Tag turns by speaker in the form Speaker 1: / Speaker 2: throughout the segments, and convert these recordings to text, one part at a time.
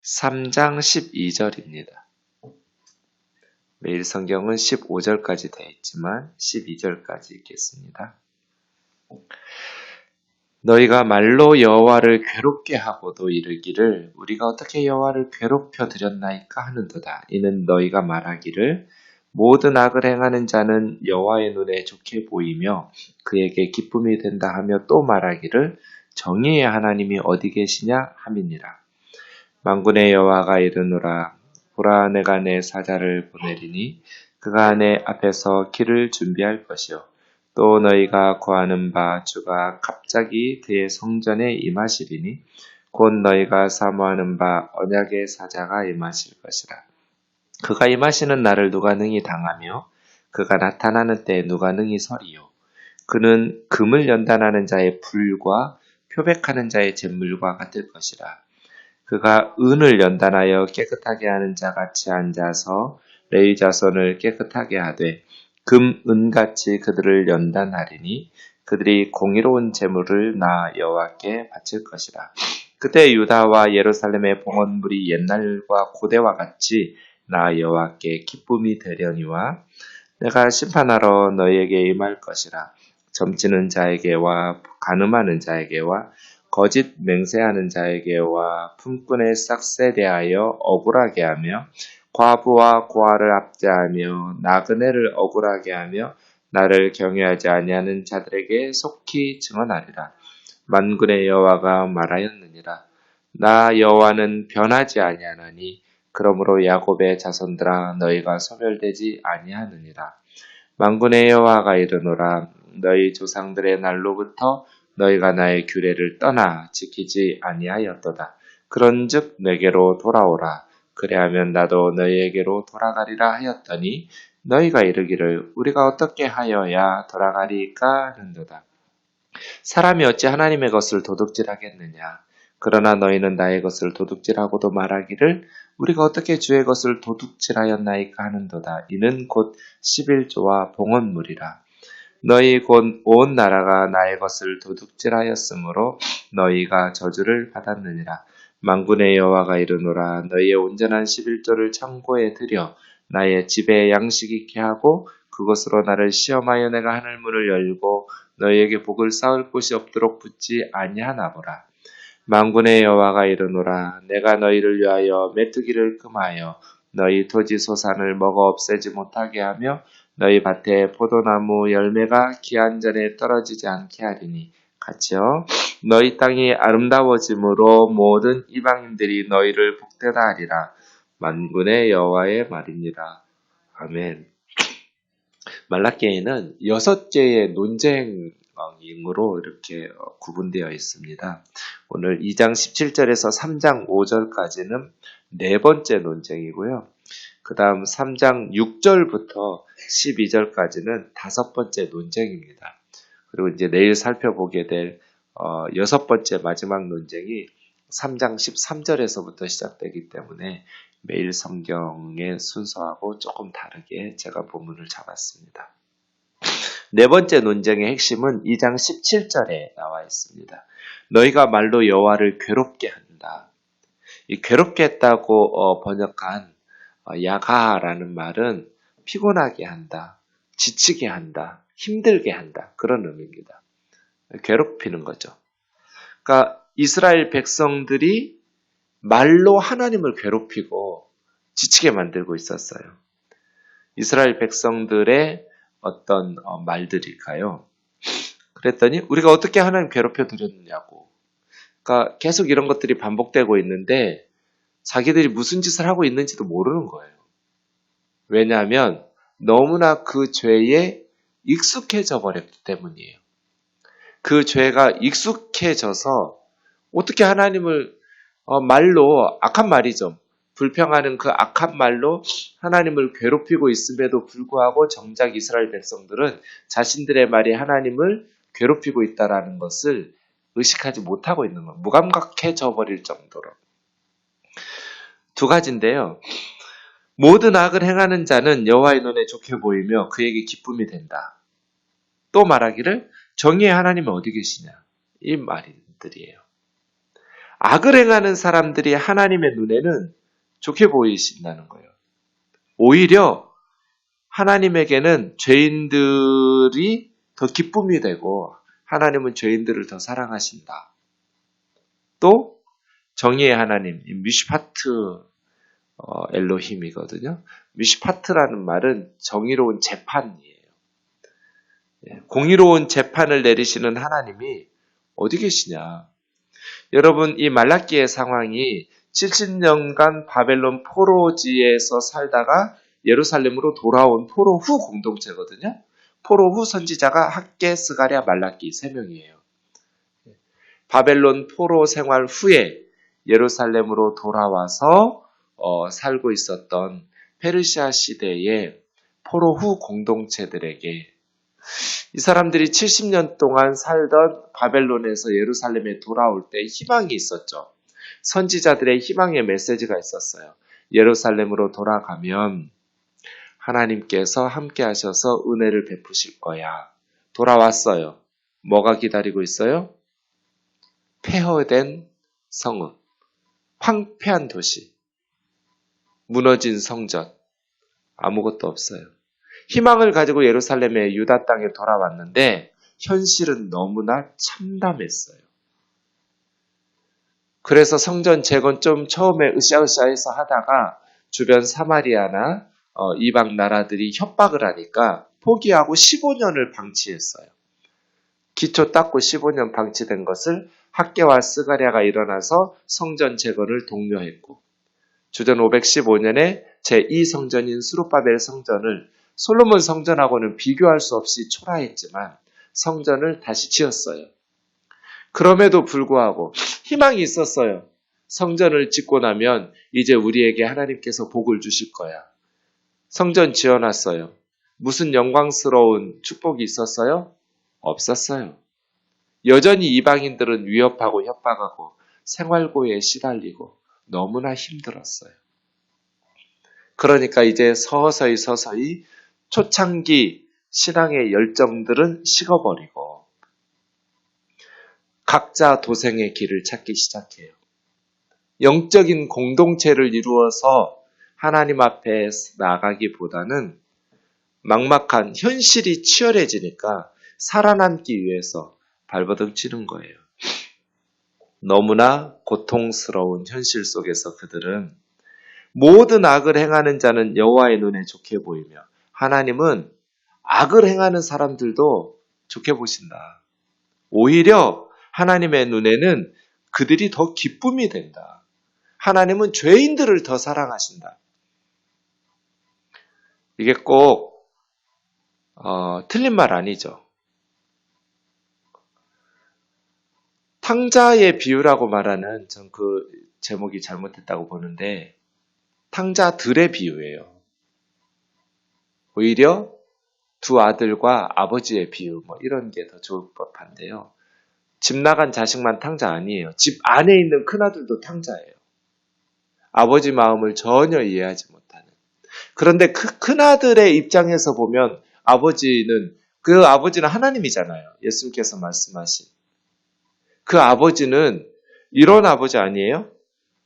Speaker 1: 3장 12절입니다. 매일 성경은 15절까지 되어 있지만 12절까지 읽겠습니다. 너희가 말로 여호와를 괴롭게 하고도 이르기를 우리가 어떻게 여호와를 괴롭혀 드렸나이까 하는도다. 이는 너희가 말하기를 모든 악을 행하는 자는 여호와의 눈에 좋게 보이며 그에게 기쁨이 된다 하며 또 말하기를 정의의 하나님이 어디 계시냐 함이니라. 만군의 여호와가 이르노라. 보라, 내가 내 사자를 보내리니 그가 내 앞에서 길을 준비할 것이요 또 너희가 구하는 바 주가 갑자기 그의 성전에 임하시리니 곧 너희가 사모하는 바 언약의 사자가 임하실 것이라. 그가 임하시는 날을 누가 능히 당하며 그가 나타나는 때에 누가 능히 서리요. 그는 금을 연단하는 자의 불과 표백하는 자의 잿물과 같을 것이라. 그가 은을 연단하여 깨끗하게 하는 자같이 앉아서 레위 자손을 깨끗하게 하되 금, 은같이 그들을 연단하리니 그들이 공의로운 제물을 나 여호와께 바칠 것이라. 그때 유다와 예루살렘의 봉헌물이 옛날과 고대와 같이 나 여호와께 기쁨이 되려니와 내가 심판하러 너희에게 임할 것이라. 점치는 자에게와 간음하는 자에게와 거짓 맹세하는 자에게와 품꾼의 싹세 대하여 억울하게 하며 과부와 고아를 압제하며 나그네를 억울하게 하며 나를 경외하지 아니하는 자들에게 속히 증언하리라. 만군의 여호와가 말하였느니라. 나 여호와는 변하지 아니하나니 그러므로 야곱의 자손들아 너희가 소멸되지 아니하느니라. 만군의 여호와가 이르노라. 너희 조상들의 날로부터 너희가 나의 규례를 떠나 지키지 아니하였도다. 그런즉 내게로 돌아오라. 그래하면 나도 너희에게로 돌아가리라 하였더니 너희가 이르기를 우리가 어떻게 하여야 돌아가리까 하는도다. 사람이 어찌 하나님의 것을 도둑질하겠느냐. 그러나 너희는 나의 것을 도둑질하고도 말하기를 우리가 어떻게 주의 것을 도둑질하였나이까 하는도다. 이는 곧 11조와 봉헌물이라. 너희 곧 온 나라가 나의 것을 도둑질하였으므로 너희가 저주를 받았느니라. 만군의 여호와가 이르노라. 너희의 온전한 11조를 창고에 들여 나의 집에 양식 있게 하고 그것으로 나를 시험하여 내가 하늘문을 열고 너희에게 복을 쌓을 곳이 없도록 붙지 아니하나보라. 만군의 여호와가 이르노라. 내가 너희를 위하여 메뚜기를 금하여 너희 토지 소산을 먹어 없애지 못하게 하며 너희 밭에 포도나무 열매가 기한 전에 떨어지지 않게 하리니 같이요. 너희 땅이 아름다워짐으로 모든 이방인들이 너희를 복되다 하리라. 만군의 여호와의 말입니다. 아멘. 말라기에는 6개의 논쟁으로 이렇게 구분되어 있습니다. 오늘 2장 17절에서 3장 5절까지는 네 번째 논쟁이고요. 그 다음 3장 6절부터 12절까지는 다섯 번째 논쟁입니다. 그리고 이제 내일 살펴보게 될 여섯 번째 마지막 논쟁이 3장 13절에서부터 시작되기 때문에 매일 성경의 순서하고 조금 다르게 제가 본문을 잡았습니다. 네 번째 논쟁의 핵심은 2장 17절에 나와 있습니다. 너희가 말로 여호와를 괴롭게 한다. 이 괴롭게 했다고 번역한 야가라는 말은 피곤하게 한다, 지치게 한다, 힘들게 한다. 그런 의미입니다. 괴롭히는 거죠. 그러니까 이스라엘 백성들이 말로 하나님을 괴롭히고 지치게 만들고 있었어요. 이스라엘 백성들의 어떤 말들일까요? 그랬더니 우리가 어떻게 하나님 괴롭혀 드렸느냐고. 그러니까 계속 이런 것들이 반복되고 있는데 자기들이 무슨 짓을 하고 있는지도 모르는 거예요. 왜냐하면 너무나 그 죄에 익숙해져 버렸기 때문이에요. 그 죄가 익숙해져서 어떻게 하나님을 말로 악한 말이죠. 불평하는 그 악한 말로 하나님을 괴롭히고 있음에도 불구하고 정작 이스라엘 백성들은 자신들의 말이 하나님을 괴롭히고 있다는 것을 의식하지 못하고 있는 거예요. 무감각해져 버릴 정도로. 두 가지인데요. 모든 악을 행하는 자는 여호와의 눈에 좋게 보이며 그에게 기쁨이 된다. 또 말하기를 정의의 하나님은 어디 계시냐. 이 말들이에요. 악을 행하는 사람들이 하나님의 눈에는 좋게 보이신다는 거예요. 오히려 하나님에게는 죄인들이 더 기쁨이 되고 하나님은 죄인들을 더 사랑하신다. 또 정의의 하나님, 미슈파트 엘로힘이거든요. 미슈파트라는 말은 정의로운 재판이에요. 공의로운 재판을 내리시는 하나님이 어디 계시냐? 여러분, 이 말라기의 상황이 70년간 바벨론 포로지에서 살다가 예루살렘으로 돌아온 포로 후 공동체거든요. 포로 후 선지자가 학개, 스가랴, 말라기 3명이에요. 바벨론 포로 생활 후에 예루살렘으로 돌아와서 살고 있었던 페르시아 시대의 포로 후 공동체들에게 이 사람들이 70년 동안 살던 바벨론에서 예루살렘에 돌아올 때 희망이 있었죠. 선지자들의 희망의 메시지가 있었어요. 예루살렘으로 돌아가면 하나님께서 함께 하셔서 은혜를 베푸실 거야. 돌아왔어요. 뭐가 기다리고 있어요? 폐허된 성읍, 황폐한 도시, 무너진 성전, 아무것도 없어요. 희망을 가지고 예루살렘의 유다 땅에 돌아왔는데 현실은 너무나 참담했어요. 그래서 성전 재건 좀 처음에 으쌰으쌰해서 하다가 주변 사마리아나 이방 나라들이 협박을 하니까 포기하고 15년을 방치했어요. 기초 닦고 15년 방치된 것을 학개와 스가랴가 일어나서 성전 재건을 독려했고 주전 515년에 제2성전인 수룹바벨 성전을 솔로몬 성전하고는 비교할 수 없이 초라했지만 성전을 다시 지었어요. 그럼에도 불구하고 희망이 있었어요. 성전을 짓고 나면 이제 우리에게 하나님께서 복을 주실 거야. 성전 지어놨어요. 무슨 영광스러운 축복이 있었어요? 없었어요. 여전히 이방인들은 위협하고 협박하고 생활고에 시달리고 너무나 힘들었어요. 그러니까 이제 서서히 초창기 신앙의 열정들은 식어버리고 각자 도생의 길을 찾기 시작해요. 영적인 공동체를 이루어서 하나님 앞에 나가기보다는 막막한 현실이 치열해지니까 살아남기 위해서 발버둥 치는 거예요. 너무나 고통스러운 현실 속에서 그들은 모든 악을 행하는 자는 여호와의 눈에 좋게 보이며 하나님은 악을 행하는 사람들도 좋게 보신다. 오히려 하나님의 눈에는 그들이 더 기쁨이 된다. 하나님은 죄인들을 더 사랑하신다. 이게 꼭 틀린 말 아니죠. 탕자의 비유라고 말하는 전 그 제목이 잘못했다고 보는데 탕자들의 비유예요. 오히려 두 아들과 아버지의 비유 이런 게 더 좋을 법한데요. 집 나간 자식만 탕자 아니에요. 집 안에 있는 큰아들도 탕자예요. 아버지 마음을 전혀 이해하지 못하는. 그런데 그 큰아들의 입장에서 보면 그 아버지는 하나님이잖아요. 예수님께서 말씀하신. 그 아버지는 이런 아버지 아니에요?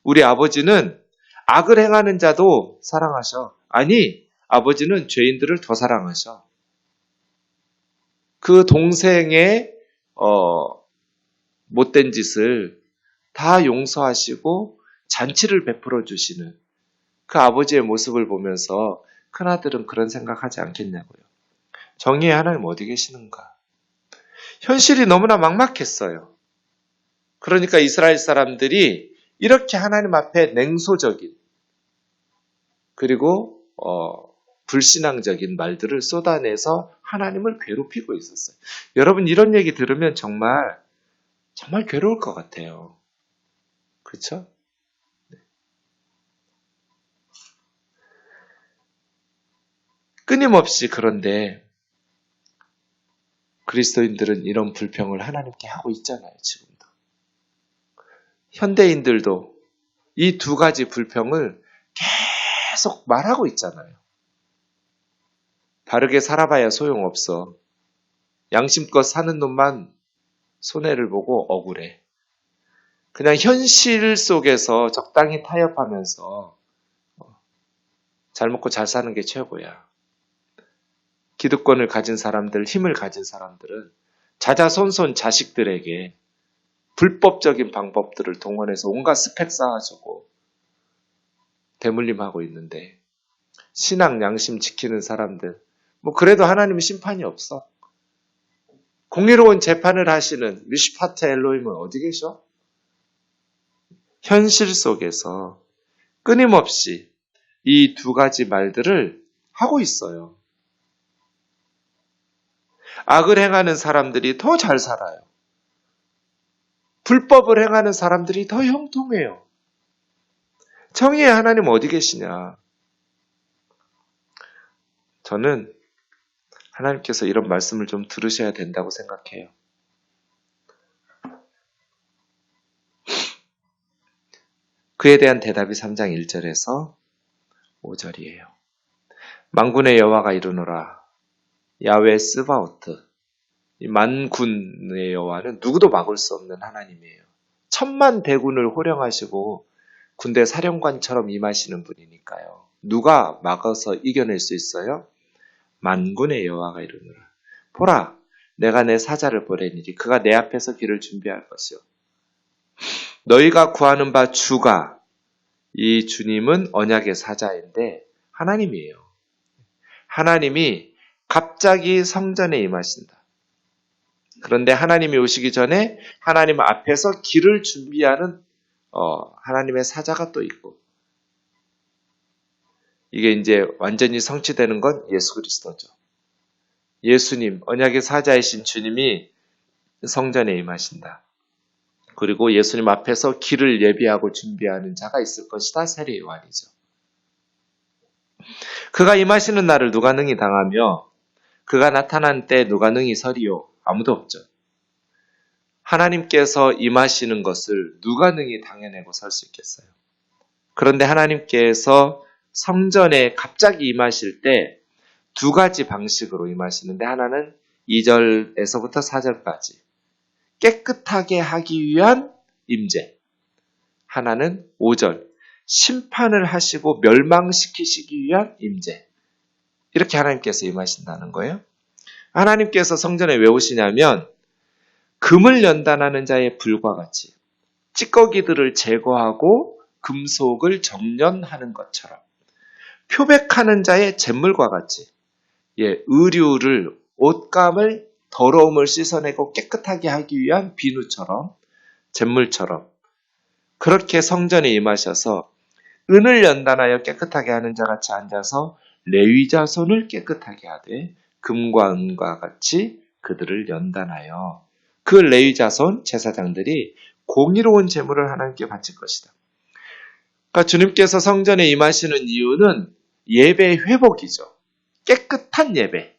Speaker 1: 우리 아버지는 악을 행하는 자도 사랑하셔. 아니, 아버지는 죄인들을 더 사랑하셔. 그 동생의 못된 짓을 다 용서하시고 잔치를 베풀어 주시는 그 아버지의 모습을 보면서 큰아들은 그런 생각하지 않겠냐고요. 정의의 하나님 어디 계시는가? 현실이 너무나 막막했어요. 그러니까 이스라엘 사람들이 이렇게 하나님 앞에 냉소적인 그리고 불신앙적인 말들을 쏟아내서 하나님을 괴롭히고 있었어요. 여러분 이런 얘기 들으면 정말 괴로울 것 같아요. 그렇죠? 끊임없이 그런데 그리스도인들은 이런 불평을 하나님께 하고 있잖아요. 지금도. 현대인들도 이 두 가지 불평을 계속 말하고 있잖아요. 바르게 살아봐야 소용없어. 양심껏 사는 놈만 손해를 보고 억울해. 그냥 현실 속에서 적당히 타협하면서 잘 먹고 잘 사는 게 최고야. 기득권을 가진 사람들, 힘을 가진 사람들은 자자손손 자식들에게 불법적인 방법들을 동원해서 온갖 스펙 쌓아주고 대물림하고 있는데, 신앙 양심 지키는 사람들, 뭐 그래도 하나님은 심판이 없어. 공의로운 재판을 하시는 미슈파트 엘로힘은 어디 계셔? 현실 속에서 끊임없이 이 두 가지 말들을 하고 있어요. 악을 행하는 사람들이 더 잘 살아요. 불법을 행하는 사람들이 더 형통해요. 정의의 하나님 어디 계시냐? 저는 하나님께서 이런 말씀을 좀 들으셔야 된다고 생각해요. 그에 대한 대답이 3장 1절에서 5절이에요. 만군의 여호와가 이르노라. 야훼 스바오트. 이 만군의 여호와는 누구도 막을 수 없는 하나님이에요. 천만 대군을 호령하시고 군대 사령관처럼 임하시는 분이니까요. 누가 막아서 이겨낼 수 있어요? 만군의 여호와가 이르노라. 보라, 내가 내 사자를 보내니리. 그가 내 앞에서 길을 준비할 것이요. 너희가 구하는 바 주가, 이 주님은 언약의 사자인데 하나님이에요. 하나님이 갑자기 성전에 임하신다. 그런데 하나님이 오시기 전에 하나님 앞에서 길을 준비하는 하나님의 사자가 또 있고, 이게 이제 완전히 성취되는 건 예수 그리스도죠. 예수님, 언약의 사자이신 주님이 성전에 임하신다. 그리고 예수님 앞에서 길을 예비하고 준비하는 자가 있을 것이다. 세례 요한이죠. 그가 임하시는 날을 누가 능히 당하며 그가 나타난 때 누가 능히 서리요? 아무도 없죠. 하나님께서 임하시는 것을 누가 능히 당해내고 설 수 있겠어요? 그런데 하나님께서 성전에 갑자기 임하실 때 두 가지 방식으로 임하시는데, 하나는 2절에서부터 4절까지 깨끗하게 하기 위한 임재, 하나는 5절 심판을 하시고 멸망시키시기 위한 임재. 이렇게 하나님께서 임하신다는 거예요. 하나님께서 성전에 왜 오시냐면 금을 연단하는 자의 불과 같이 찌꺼기들을 제거하고 금속을 정련하는 것처럼, 표백하는 자의 잿물과 같이 의류를, 옷감을, 더러움을 씻어내고 깨끗하게 하기 위한 비누처럼, 잿물처럼 그렇게 성전에 임하셔서 은을 연단하여 깨끗하게 하는 자같이 앉아서 레위 자손을 깨끗하게 하되 금과 은과 같이 그들을 연단하여 그 레위 자손 제사장들이 공의로운 제물을 하나님께 바칠 것이다. 그러니까 주님께서 성전에 임하시는 이유는 예배 회복이죠. 깨끗한 예배,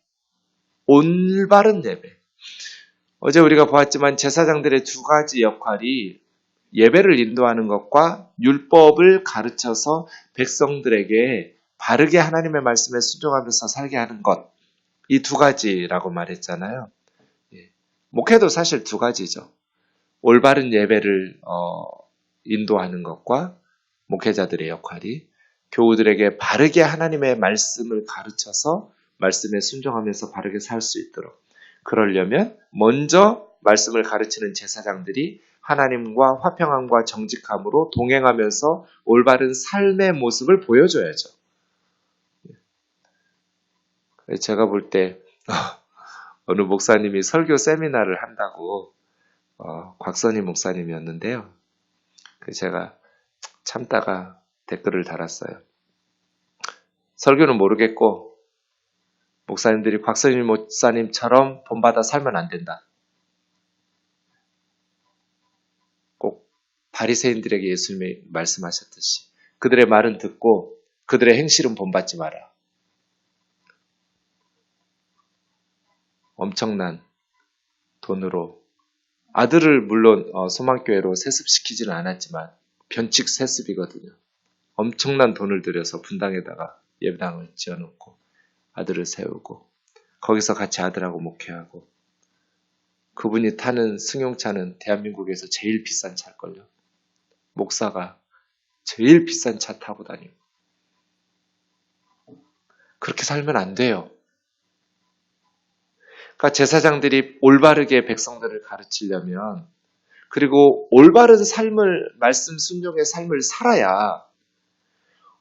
Speaker 1: 올바른 예배. 어제 우리가 보았지만 제사장들의 두 가지 역할이 예배를 인도하는 것과 율법을 가르쳐서 백성들에게 바르게 하나님의 말씀에 순종하면서 살게 하는 것, 이 두 가지라고 말했잖아요. 목회도 사실 두 가지죠. 올바른 예배를 인도하는 것과 목회자들의 역할이 교우들에게 바르게 하나님의 말씀을 가르쳐서 말씀에 순종하면서 바르게 살 수 있도록, 그러려면 먼저 말씀을 가르치는 제사장들이 하나님과 화평함과 정직함으로 동행하면서 올바른 삶의 모습을 보여줘야죠. 제가 볼 때 어느 목사님이 설교 세미나를 한다고, 곽선희 목사님이었는데요. 제가 참다가 댓글을 달았어요. 설교는 모르겠고 목사님들이 곽선희 목사님처럼 본받아 살면 안 된다. 꼭 바리새인들에게 예수님이 말씀하셨듯이 그들의 말은 듣고 그들의 행실은 본받지 마라. 엄청난 돈으로 아들을 물론 소망교회로 세습시키지는 않았지만 변칙 세습이거든요. 엄청난 돈을 들여서 분당에다가 예배당을 지어놓고 아들을 세우고 거기서 같이 아들하고 목회하고, 그분이 타는 승용차는 대한민국에서 제일 비싼 차일걸요. 목사가 제일 비싼 차 타고 다니고. 그렇게 살면 안 돼요. 그러니까 제사장들이 올바르게 백성들을 가르치려면, 그리고 올바른 삶을, 말씀 순종의 삶을 살아야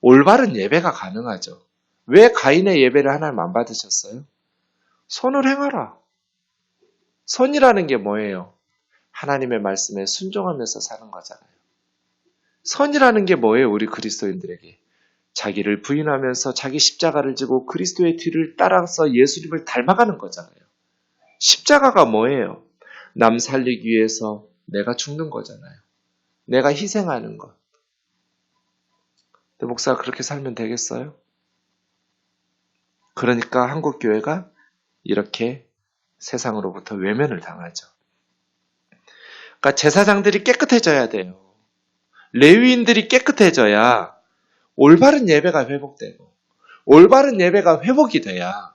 Speaker 1: 올바른 예배가 가능하죠. 왜 가인의 예배를 하나님 안 받으셨어요? 선을 행하라. 선이라는 게 뭐예요? 하나님의 말씀에 순종하면서 사는 거잖아요. 선이라는 게 뭐예요? 우리 그리스도인들에게. 자기를 부인하면서 자기 십자가를 지고 그리스도의 뒤를 따라서 예수님을 닮아가는 거잖아요. 십자가가 뭐예요? 남 살리기 위해서 내가 죽는 거잖아요. 내가 희생하는 것. 근데 목사가 그렇게 살면 되겠어요? 그러니까 한국교회가 이렇게 세상으로부터 외면을 당하죠. 그러니까 제사장들이 깨끗해져야 돼요. 레위인들이 깨끗해져야 올바른 예배가 회복되고, 올바른 예배가 회복이 돼야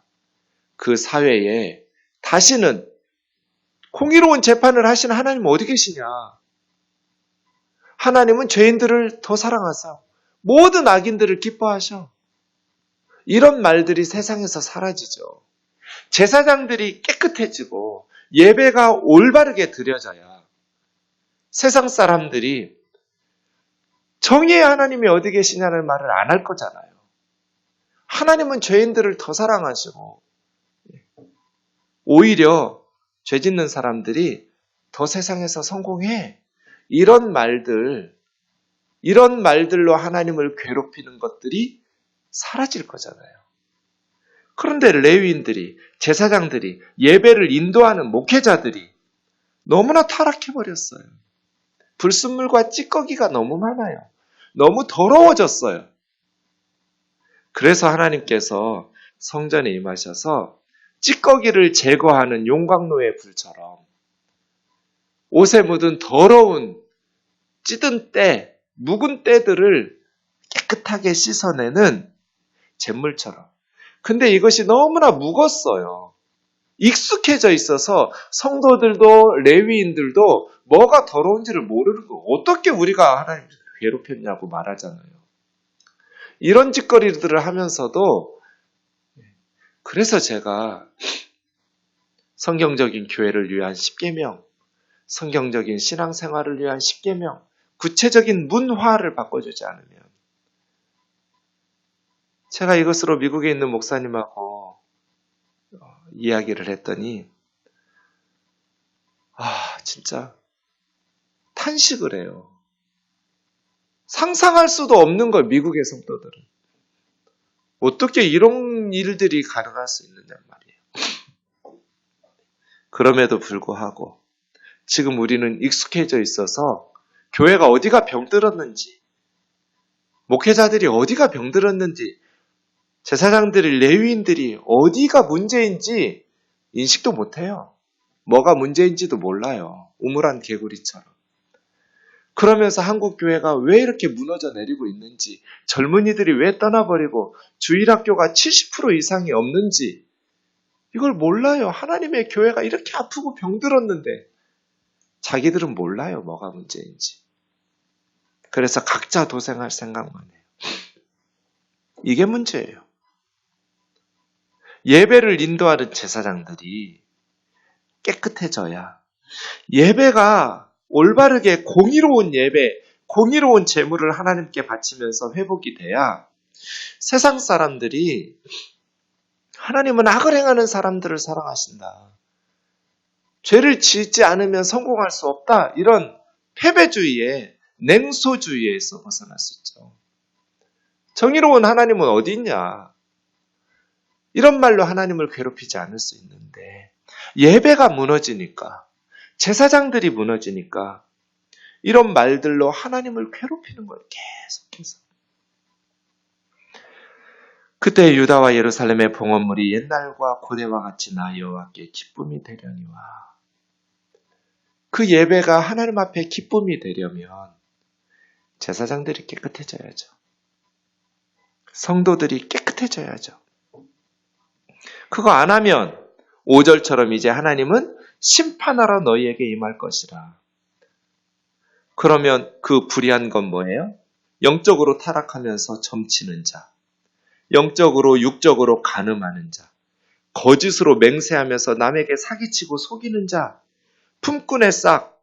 Speaker 1: 그 사회에 다시는 공의로운 재판을 하시는 하나님은 어디 계시냐? 하나님은 죄인들을 더 사랑하사 모든 악인들을 기뻐하셔. 이런 말들이 세상에서 사라지죠. 제사장들이 깨끗해지고 예배가 올바르게 드려져야 세상 사람들이 정의의 하나님이 어디 계시냐는 말을 안 할 거잖아요. 하나님은 죄인들을 더 사랑하시고 오히려 죄 짓는 사람들이 더 세상에서 성공해. 이런 말들로 하나님을 괴롭히는 것들이 사라질 거잖아요. 그런데 레위인들이, 제사장들이, 예배를 인도하는 목회자들이 너무나 타락해버렸어요. 불순물과 찌꺼기가 너무 많아요. 너무 더러워졌어요. 그래서 하나님께서 성전에 임하셔서 찌꺼기를 제거하는 용광로의 불처럼 옷에 묻은 더러운 찌든 때, 묵은 때들을 깨끗하게 씻어내는 잿물처럼. 근데 이것이 너무나 묵었어요. 익숙해져 있어서 성도들도 레위인들도 뭐가 더러운지를 모르고 어떻게 우리가 하나님 괴롭혔냐고 말하잖아요. 이런 짓거리들을 하면서도 그래서 제가 성경적인 교회를 위한 10계명, 성경적인 신앙생활을 위한 10계명, 구체적인 문화를 바꿔주지 않으면 제가 이것으로 미국에 있는 목사님하고 이야기를 했더니 진짜 탄식을 해요. 상상할 수도 없는 걸 미국의 성도들은. 어떻게 이런 일들이 가능할 수 있느냐 말이에요. 그럼에도 불구하고 지금 우리는 익숙해져 있어서 교회가 어디가 병들었는지, 목회자들이 어디가 병들었는지, 제사장들이, 레위인들이 어디가 문제인지 인식도 못해요. 뭐가 문제인지도 몰라요. 우물안 개구리처럼. 그러면서 한국 교회가 왜 이렇게 무너져 내리고 있는지, 젊은이들이 왜 떠나버리고 주일학교가 70% 이상이 없는지 이걸 몰라요. 하나님의 교회가 이렇게 아프고 병들었는데 자기들은 몰라요. 뭐가 문제인지. 그래서 각자 도생할 생각만 해요. 이게 문제예요. 예배를 인도하는 제사장들이 깨끗해져야 예배가 올바르게 공의로운 예배, 공의로운 제물을 하나님께 바치면서 회복이 돼야 세상 사람들이 하나님은 악을 행하는 사람들을 사랑하신다. 죄를 짓지 않으면 성공할 수 없다. 이런 패배주의에, 냉소주의에서 벗어날 수 있죠. 정의로운 하나님은 어디 있냐? 이런 말로 하나님을 괴롭히지 않을 수 있는데 예배가 무너지니까, 제사장들이 무너지니까 이런 말들로 하나님을 괴롭히는 거예요. 계속해서. 그때 유다와 예루살렘의 봉헌물이 옛날과 고대와 같이 나 여호와께 기쁨이 되려니와. 그 예배가 하나님 앞에 기쁨이 되려면 제사장들이 깨끗해져야죠. 성도들이 깨끗해져야죠. 그거 안 하면 5절처럼 이제 하나님은 심판하러 너희에게 임할 것이라. 그러면 그 불의한 건 뭐예요? 영적으로 타락하면서 점치는 자, 영적으로 육적으로 간음하는 자, 거짓으로 맹세하면서 남에게 사기치고 속이는 자, 품꾼의 싹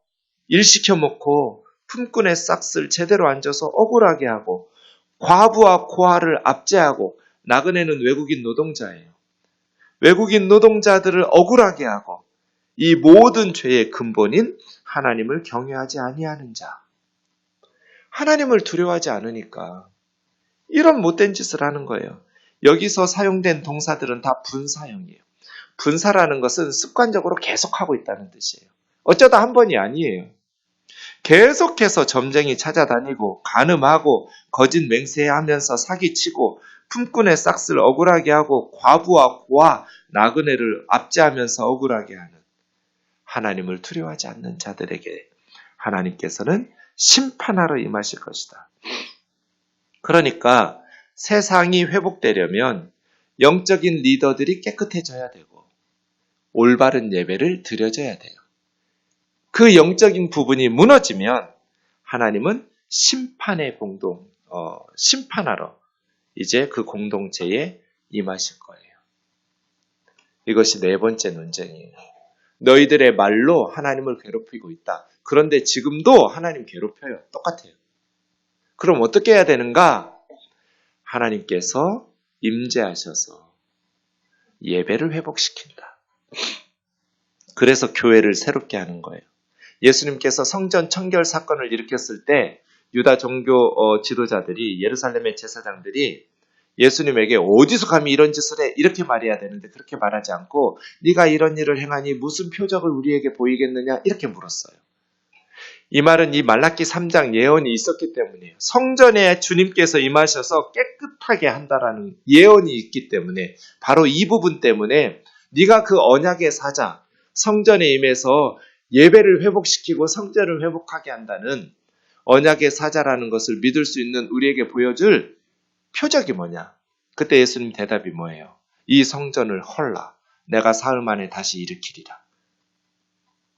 Speaker 1: 일시켜 먹고 품꾼의 싹을 제대로 앉아서 억울하게 하고 과부와 고아를 압제하고 나그네는 외국인 노동자예요. 외국인 노동자들을 억울하게 하고 이 모든 죄의 근본인 하나님을 경외하지 아니하는 자. 하나님을 두려워하지 않으니까 이런 못된 짓을 하는 거예요. 여기서 사용된 동사들은 다 분사형이에요. 분사라는 것은 습관적으로 계속하고 있다는 뜻이에요. 어쩌다 한 번이 아니에요. 계속해서 점쟁이 찾아다니고 간음하고 거짓 맹세하면서 사기치고 품꾼의 싹을 억울하게 하고 과부와 고아, 나그네를 압제하면서 억울하게 하는 하나님을 두려워하지 않는 자들에게 하나님께서는 심판하러 임하실 것이다. 그러니까 세상이 회복되려면 영적인 리더들이 깨끗해져야 되고 올바른 예배를 드려져야 돼요. 그 영적인 부분이 무너지면 하나님은 심판하러 이제 그 공동체에 임하실 거예요. 이것이 네 번째 논쟁이에요. 너희들의 말로 하나님을 괴롭히고 있다. 그런데 지금도 하나님 괴롭혀요. 똑같아요. 그럼 어떻게 해야 되는가? 하나님께서 임재하셔서 예배를 회복시킨다. 그래서 교회를 새롭게 하는 거예요. 예수님께서 성전 청결 사건을 일으켰을 때 유다 종교 지도자들이 예루살렘의 제사장들이 예수님에게 어디서 감히 이런 짓을 해? 이렇게 말해야 되는데 그렇게 말하지 않고 네가 이런 일을 행하니 무슨 표적을 우리에게 보이겠느냐? 이렇게 물었어요. 이 말은 이 말라기 3장 예언이 있었기 때문이에요. 성전에 주님께서 임하셔서 깨끗하게 한다라는 예언이 있기 때문에 바로 이 부분 때문에 네가 그 언약의 사자 성전에 임해서 예배를 회복시키고 성전을 회복하게 한다는 언약의 사자라는 것을 믿을 수 있는 우리에게 보여줄 표적이 뭐냐? 그때 예수님 대답이 뭐예요? 이 성전을 헐라. 내가 사흘 만에 다시 일으키리라.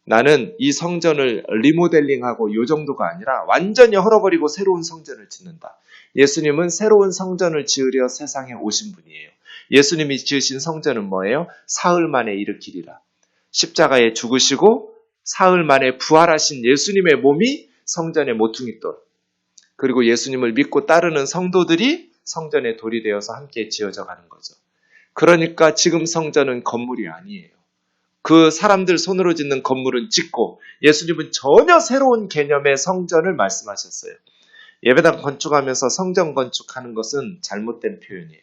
Speaker 1: 나는 이 성전을 리모델링하고 요 정도가 아니라 완전히 헐어버리고 새로운 성전을 짓는다. 예수님은 새로운 성전을 지으려 세상에 오신 분이에요. 예수님이 지으신 성전은 뭐예요? 사흘 만에 일으키리라. 십자가에 죽으시고 사흘 만에 부활하신 예수님의 몸이 성전의 모퉁이돌. 그리고 예수님을 믿고 따르는 성도들이 성전의 돌이 되어서 함께 지어져 가는 거죠. 그러니까 지금 성전은 건물이 아니에요. 그 사람들 손으로 짓는 건물은 짓고 예수님은 전혀 새로운 개념의 성전을 말씀하셨어요. 예배당 건축하면서 성전 건축하는 것은 잘못된 표현이에요.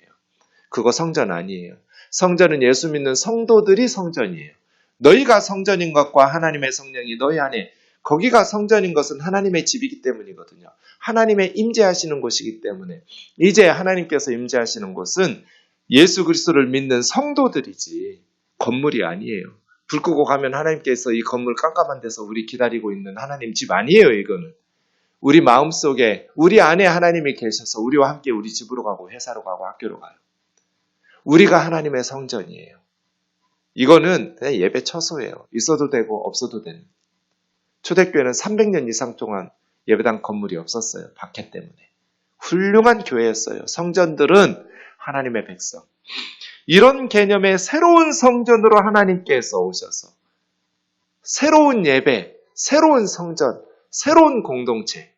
Speaker 1: 그거 성전 아니에요. 성전은 예수 믿는 성도들이 성전이에요. 너희가 성전인 것과 하나님의 성령이 너희 안에 거기가 성전인 것은 하나님의 집이기 때문이거든요. 하나님의 임재하시는 곳이기 때문에 이제 하나님께서 임재하시는 곳은 예수 그리스도를 믿는 성도들이지 건물이 아니에요. 불 끄고 가면 하나님께서 이 건물 깜깜한 데서 우리 기다리고 있는 하나님 집 아니에요. 이거는 우리 마음속에 우리 안에 하나님이 계셔서 우리와 함께 우리 집으로 가고 회사로 가고 학교로 가요. 우리가 하나님의 성전이에요. 이거는 그냥 예배 처소예요. 있어도 되고 없어도 되는. 초대교회는 300년 이상 동안 예배당 건물이 없었어요. 박해 때문에. 훌륭한 교회였어요. 성전들은 하나님의 백성. 이런 개념의 새로운 성전으로 하나님께서 오셔서 새로운 예배, 새로운 성전, 새로운 공동체.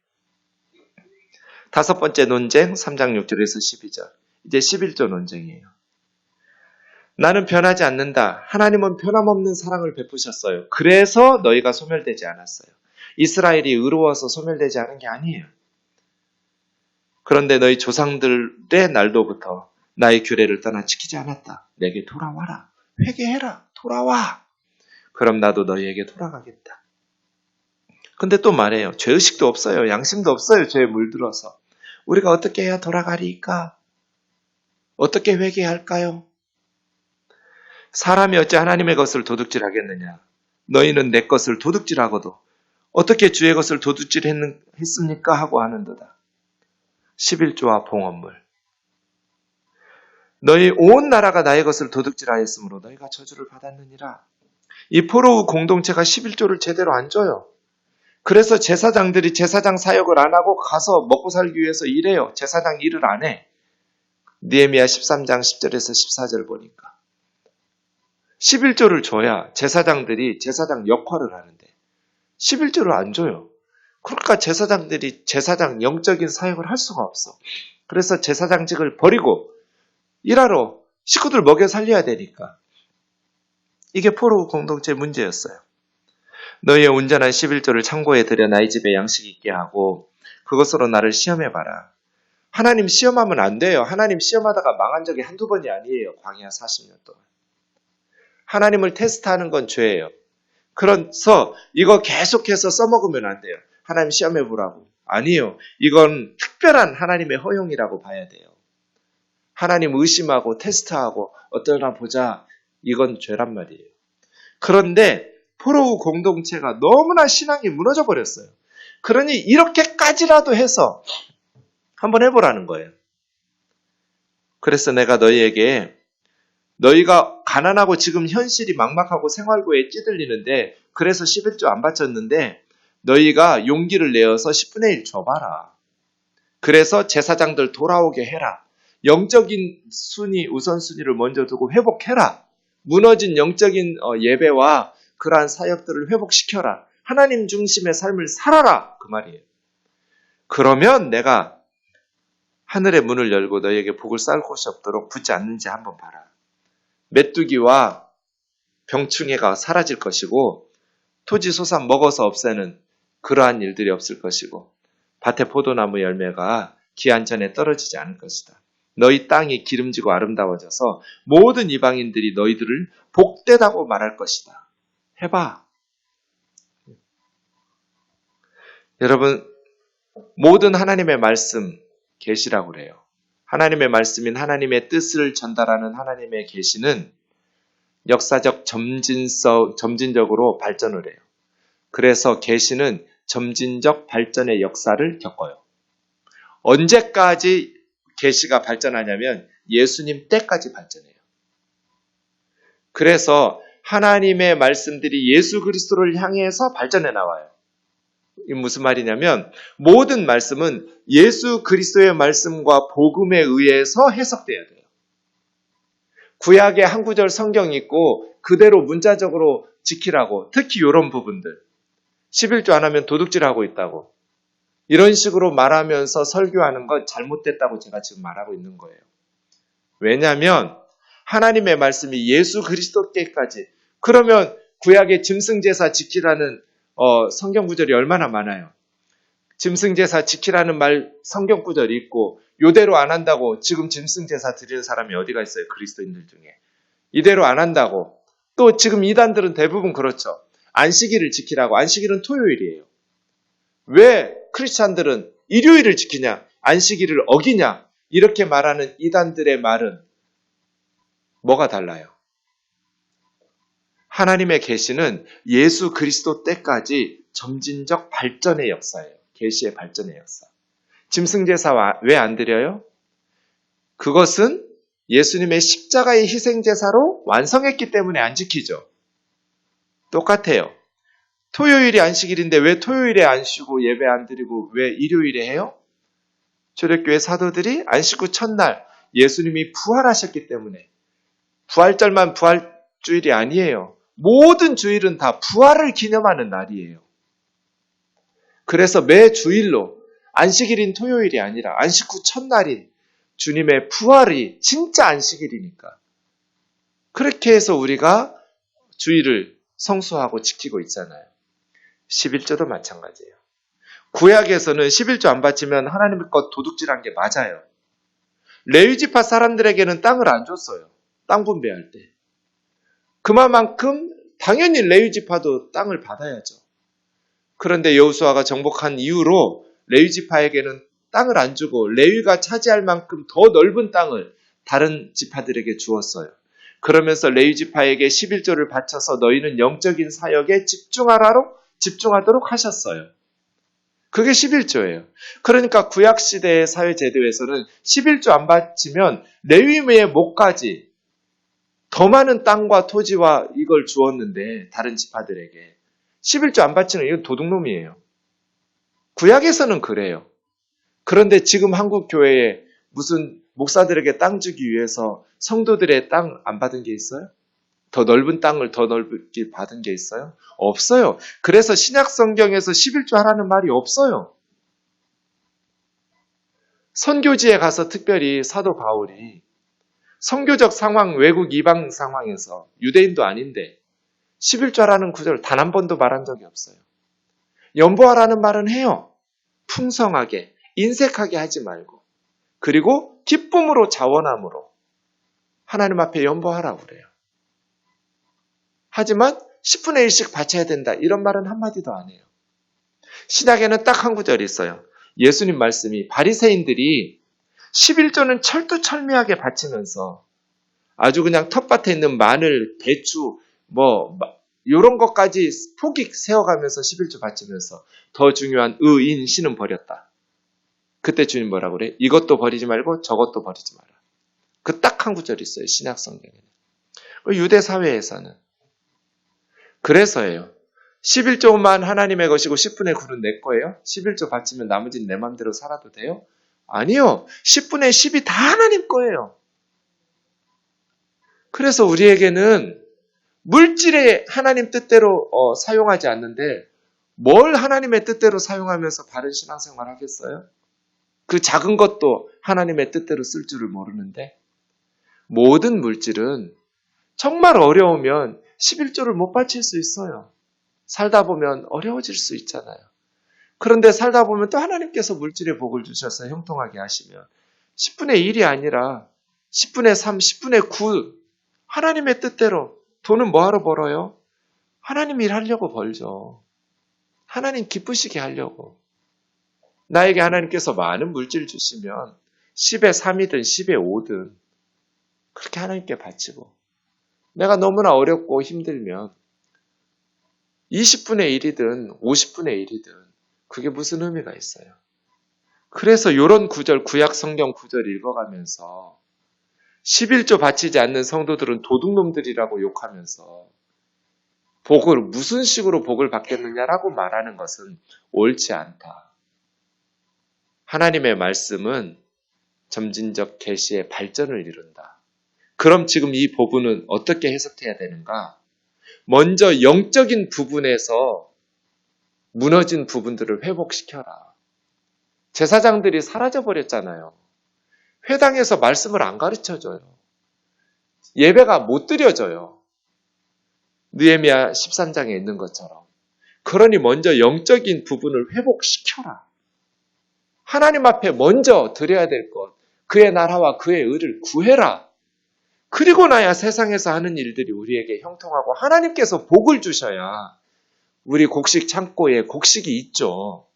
Speaker 1: 다섯 번째 논쟁 3장 6절에서 12절. 이제 11조 논쟁이에요. 나는 변하지 않는다. 하나님은 변함없는 사랑을 베푸셨어요. 그래서 너희가 소멸되지 않았어요. 이스라엘이 의로워서 소멸되지 않은 게 아니에요. 그런데 너희 조상들의 날로부터 나의 규례를 떠나 지키지 않았다. 내게 돌아와라. 회개해라. 돌아와. 그럼 나도 너희에게 돌아가겠다. 근데 또 말해요. 죄의식도 없어요. 양심도 없어요. 죄에 물들어서. 우리가 어떻게 해야 돌아가리까? 어떻게 회개할까요? 사람이 어찌 하나님의 것을 도둑질하겠느냐? 너희는 내 것을 도둑질하고도 어떻게 주의 것을 도둑질했습니까? 하고 하는도다. 11조와 봉헌물. 너희 온 나라가 나의 것을 도둑질하였으므로 너희가 저주를 받았느니라. 이 포로우 공동체가 11조를 제대로 안 줘요. 그래서 제사장들이 제사장 사역을 안 하고 가서 먹고 살기 위해서 일해요. 제사장 일을 안 해. 느헤미야 13장 10절에서 14절 보니까. 11조를 줘야 제사장들이 제사장 역할을 하는데 11조를 안 줘요. 그러니까 제사장들이 제사장 영적인 사역을 할 수가 없어. 그래서 제사장직을 버리고 일하러 식구들 먹여 살려야 되니까. 이게 포로 공동체 문제였어요. 너희의 온전한 11조를 창고에 들여 나의 집에 양식 있게 하고 그것으로 나를 시험해봐라. 하나님 시험하면 안 돼요. 하나님 시험하다가 망한 적이 한두 번이 아니에요. 광야 40년 동안. 하나님을 테스트하는 건 죄예요. 그래서 이거 계속해서 써먹으면 안 돼요. 하나님 시험해보라고. 아니요. 이건 특별한 하나님의 허용이라고 봐야 돼요. 하나님 의심하고 테스트하고 어떠나 보자. 이건 죄란 말이에요. 그런데 포로우 공동체가 너무나 신앙이 무너져 버렸어요. 그러니 이렇게까지라도 해서 한번 해보라는 거예요. 그래서 내가 너희에게 너희가 가난하고 지금 현실이 막막하고 생활고에 찌들리는데 그래서 11조 안 바쳤는데 너희가 용기를 내어서 10분의 1 줘봐라. 그래서 제사장들 돌아오게 해라. 영적인 순위, 우선순위를 먼저 두고 회복해라. 무너진 영적인 예배와 그러한 사역들을 회복시켜라. 하나님 중심의 삶을 살아라. 그 말이에요. 그러면 내가 하늘의 문을 열고 너희에게 복을 쌓을 곳이 없도록 붙지 않는지 한번 봐라. 메뚜기와 병충해가 사라질 것이고 토지 소산 먹어서 없애는 그러한 일들이 없을 것이고 밭의 포도나무 열매가 기한 전에 떨어지지 않을 것이다. 너희 땅이 기름지고 아름다워져서 모든 이방인들이 너희들을 복되다고 말할 것이다. 해봐. 여러분, 모든 하나님의 말씀 계시라고 그래요. 하나님의 말씀인 하나님의 뜻을 전달하는 하나님의 계시는 역사적 점진적으로 발전을 해요. 그래서 계시는 점진적 발전의 역사를 겪어요. 언제까지 계시가 발전하냐면 예수님 때까지 발전해요. 그래서 하나님의 말씀들이 예수 그리스도를 향해서 발전해 나와요. 이게 무슨 말이냐면 모든 말씀은 예수 그리스도의 말씀과 복음에 의해서 해석돼야 돼요. 구약에 한 구절 성경 있고 그대로 문자적으로 지키라고, 특히 이런 부분들. 11조 안 하면 도둑질하고 있다고. 이런 식으로 말하면서 설교하는 건 잘못됐다고 제가 지금 말하고 있는 거예요. 왜냐하면 하나님의 말씀이 예수 그리스도께까지, 그러면 구약의 짐승제사 지키라는 성경 구절이 얼마나 많아요. 짐승제사 지키라는 말 성경 구절이 있고 이대로 안 한다고 지금 짐승제사 드리는 사람이 어디가 있어요? 그리스도인들 중에. 이대로 안 한다고. 또 지금 이단들은 대부분 그렇죠. 안식일을 지키라고. 안식일은 토요일이에요. 왜 크리스찬들은 일요일을 지키냐? 안식일을 어기냐? 이렇게 말하는 이단들의 말은 뭐가 달라요? 하나님의 계시는 예수 그리스도 때까지 점진적 발전의 역사예요. 계시의 발전의 역사. 짐승제사 왜 안 드려요? 그것은 예수님의 십자가의 희생제사로 완성했기 때문에 안 지키죠. 똑같아요. 토요일이 안식일인데 왜 토요일에 안 쉬고 예배 안 드리고 왜 일요일에 해요? 초대교회 사도들이 안식 후 첫날 예수님이 부활하셨기 때문에, 부활절만 부활주일이 아니에요. 모든 주일은 다 부활을 기념하는 날이에요. 그래서 매 주일로 안식일인 토요일이 아니라 안식 후 첫날인 주님의 부활이 진짜 안식일이니까 그렇게 해서 우리가 주일을 성수하고 지키고 있잖아요. 11조도 마찬가지예요. 구약에서는 11조 안 바치면 하나님의 것 도둑질한 게 맞아요. 레위지파 사람들에게는 땅을 안 줬어요. 땅 분배할 때. 그만큼 당연히 레위지파도 땅을 받아야죠. 그런데 여호수아가 정복한 이후로 레위지파에게는 땅을 안 주고 레위가 차지할 만큼 더 넓은 땅을 다른 지파들에게 주었어요. 그러면서 레위지파에게 11조를 바쳐서 너희는 영적인 사역에 집중하도록 하셨어요. 그게 11조예요. 그러니까 구약시대의 사회제도에서는 11조 안 바치면 레위의 목까지 더 많은 땅과 토지와 이걸 주었는데 다른 지파들에게 11조 안 바치는 이건 도둑놈이에요. 구약에서는 그래요. 그런데 지금 한국 교회에 무슨 목사들에게 땅 주기 위해서 성도들의 땅 안 받은 게 있어요? 더 넓은 땅을 더 넓게 받은 게 있어요? 없어요. 그래서 신약 성경에서 11조 하라는 말이 없어요. 선교지에 가서 특별히 사도 바울이 선교적 상황, 외국 이방 상황에서 유대인도 아닌데 11조 하라는 구절 단 한 번도 말한 적이 없어요. 연보하라는 말은 해요. 풍성하게, 인색하게 하지 말고. 그리고 기쁨으로 자원함으로 하나님 앞에 연보하라고 그래요. 하지만 10분의 1씩 바쳐야 된다. 이런 말은 한마디도 안 해요. 신약에는 딱 한 구절이 있어요. 예수님 말씀이 바리새인들이 11조는 철두철미하게 바치면서 아주 그냥 텃밭에 있는 마늘, 배추, 이런 것까지 포기 세워가면서 11조 바치면서 더 중요한 인, 신은 버렸다. 그때 주님 뭐라고 그래? 이것도 버리지 말고 저것도 버리지 마라. 그 딱 한 구절이 있어요. 신약 성경에는. 유대 사회에서는. 그래서예요. 11조만 하나님의 것이고 10분의 9는 내 거예요? 11조 바치면 나머지는 내 마음대로 살아도 돼요? 아니요. 10분의 10이 다 하나님 거예요. 그래서 우리에게는 물질에 하나님 뜻대로 사용하지 않는데 뭘 하나님의 뜻대로 사용하면서 바른 신앙생활 하겠어요? 그 작은 것도 하나님의 뜻대로 쓸 줄을 모르는데 모든 물질은 정말 어려우면 11조를 못 바칠 수 있어요. 살다 보면 어려워질 수 있잖아요. 그런데 살다 보면 또 하나님께서 물질의 복을 주셔서 형통하게 하시면 10분의 1이 아니라 10분의 3, 10분의 9 하나님의 뜻대로 돈은 뭐하러 벌어요? 하나님 일하려고 벌죠. 하나님 기쁘시게 하려고. 나에게 하나님께서 많은 물질 주시면 10의 3이든 10의 5든 그렇게 하나님께 바치고 내가 너무나 어렵고 힘들면 20분의 1이든 50분의 1이든 그게 무슨 의미가 있어요. 그래서 이런 구절, 구약 성경 구절 읽어가면서 11조 바치지 않는 성도들은 도둑놈들이라고 욕하면서 무슨 식으로 복을 받겠느냐라고 말하는 것은 옳지 않다. 하나님의 말씀은 점진적 계시의 발전을 이룬다. 그럼 지금 이 복음은 어떻게 해석해야 되는가? 먼저 영적인 부분에서 무너진 부분들을 회복시켜라. 제사장들이 사라져버렸잖아요. 회당에서 말씀을 안 가르쳐줘요. 예배가 못 드려져요. 느헤미야 13장에 있는 것처럼. 그러니 먼저 영적인 부분을 회복시켜라. 하나님 앞에 먼저 드려야 될 것, 그의 나라와 그의 의를 구해라. 그리고 나야 세상에서 하는 일들이 우리에게 형통하고 하나님께서 복을 주셔야 우리 곡식 창고에 곡식이 있죠.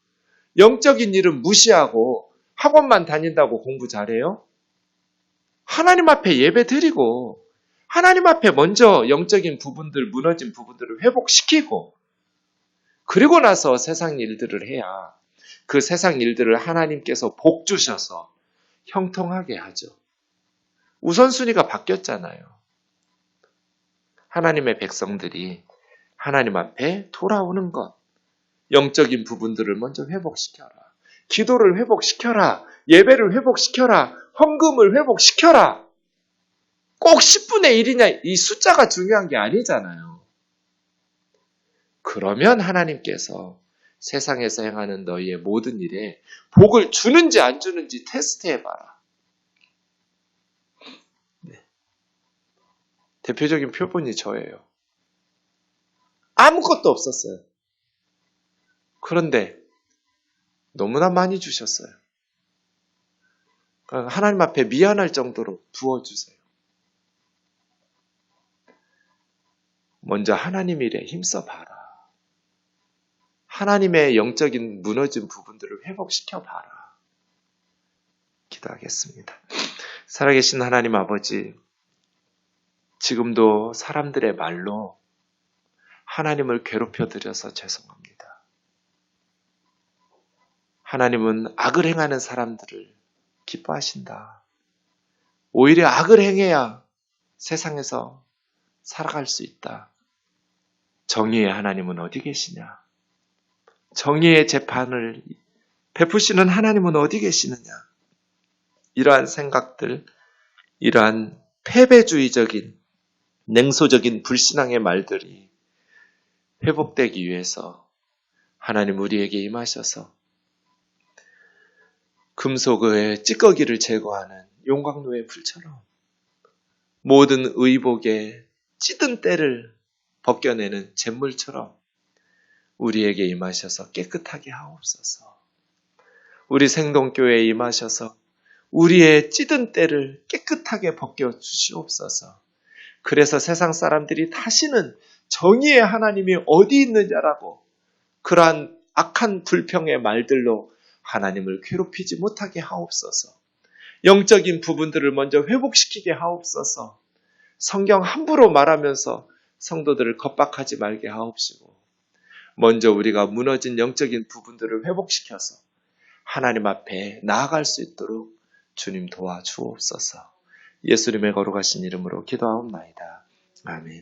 Speaker 1: 영적인 일은 무시하고 학원만 다닌다고 공부 잘해요? 하나님 앞에 예배 드리고 하나님 앞에 먼저 영적인 부분들, 무너진 부분들을 회복시키고 그리고 나서 세상 일들을 해야 그 세상 일들을 하나님께서 복 주셔서 형통하게 하죠. 우선순위가 바뀌었잖아요. 하나님의 백성들이 하나님 앞에 돌아오는 것, 영적인 부분들을 먼저 회복시켜라. 기도를 회복시켜라. 예배를 회복시켜라. 헌금을 회복시켜라. 꼭 10분의 1이냐 이 숫자가 중요한 게 아니잖아요. 그러면 하나님께서 세상에서 행하는 너희의 모든 일에 복을 주는지 안 주는지 테스트해봐라. 네. 대표적인 표본이 저예요. 아무것도 없었어요. 그런데 너무나 많이 주셨어요. 하나님 앞에 미안할 정도로 부어주세요. 먼저 하나님 일에 힘써봐라. 하나님의 영적인 무너진 부분들을 회복시켜봐라. 기도하겠습니다. 살아계신 하나님 아버지, 지금도 사람들의 말로 하나님을 괴롭혀드려서 죄송합니다. 하나님은 악을 행하는 사람들을 기뻐하신다. 오히려 악을 행해야 세상에서 살아갈 수 있다. 정의의 하나님은 어디 계시냐? 정의의 재판을 베푸시는 하나님은 어디 계시느냐? 이러한 생각들, 이러한 패배주의적인 냉소적인 불신앙의 말들이 회복되기 위해서 하나님 우리에게 임하셔서 금속의 찌꺼기를 제거하는 용광로의 불처럼 모든 의복의 찌든 때를 벗겨내는 잿물처럼 우리에게 임하셔서 깨끗하게 하옵소서. 우리 생동교회에 임하셔서 우리의 찌든 때를 깨끗하게 벗겨주시옵소서. 그래서 세상 사람들이 다시는 정의의 하나님이 어디 있느냐라고 그러한 악한 불평의 말들로 하나님을 괴롭히지 못하게 하옵소서. 영적인 부분들을 먼저 회복시키게 하옵소서. 성경 함부로 말하면서 성도들을 겁박하지 말게 하옵시고 먼저 우리가 무너진 영적인 부분들을 회복시켜서 하나님 앞에 나아갈 수 있도록 주님 도와주옵소서. 예수님의 거룩하신 이름으로 기도하옵나이다. 아멘.